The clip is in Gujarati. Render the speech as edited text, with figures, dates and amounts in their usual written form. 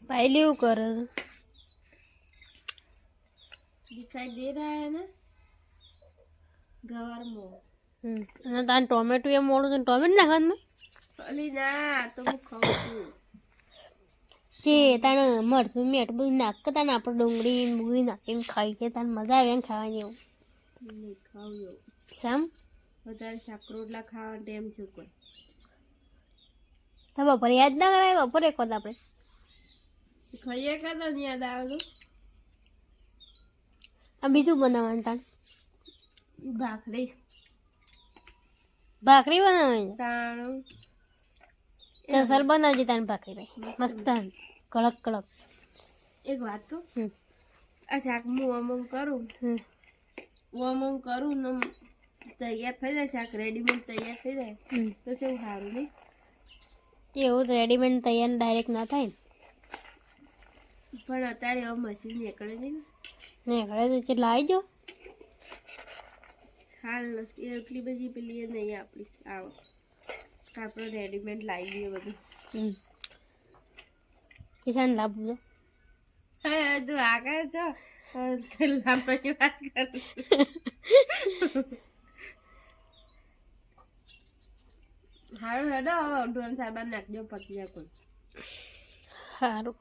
पायली એવું કરે दिखाई दे रहा है ना गवार मो અને તાન ટોમેટો એ મોડું છે ટોમેટો નાખવાનું અલી ના તો હું ખાઉં છું જે તાન મરચું મેટ બધું નાખ કે તાન આપણે ડુંગળી બુગળી નાખીને ખાઈ કે તાન મજા આવે ને ખાવાની એવું નહીં ખાવું એવું શામ વધારે શાક રોટલા ખાવા ટાઈમ છે કોઈ તો બપોરે યાદ ના કરાય બપોરે એક વખત આપણે ખાઈએ કાં તો યાદ આવે તો આ બીજું બનાવવાનું તાન ભાખરી ભાખરી બનાવવાની તાણ ચસલ બનાવજે તાન ભાખરી મસ્ત કડક કડક એક વાત કહું આ શાક હું અમમ કરું ને તૈયાર થઈ જાય શાક રેડીમેડ તૈયાર થઈ જાય તો શું સારું નહીં એવું રેડીમેડ તૈયાર ડાયરેક્ટ ના થાય પણ અત્યારે હવે મશીન નીકળે નહીં ને ઘરે તો ચેટલા આવી જાઓ હાલ એટલી બધી પેલી એ નહીં આપણી આવો આપણે રેડીમેડ લાવી દઈએ બધું કિસાન લાભ જો હા તું આગળ છો લાંબાની વાત કરું સારું હેડો હવે અઢોન સાહેબ નાખજો પતી જાય કોઈ સારું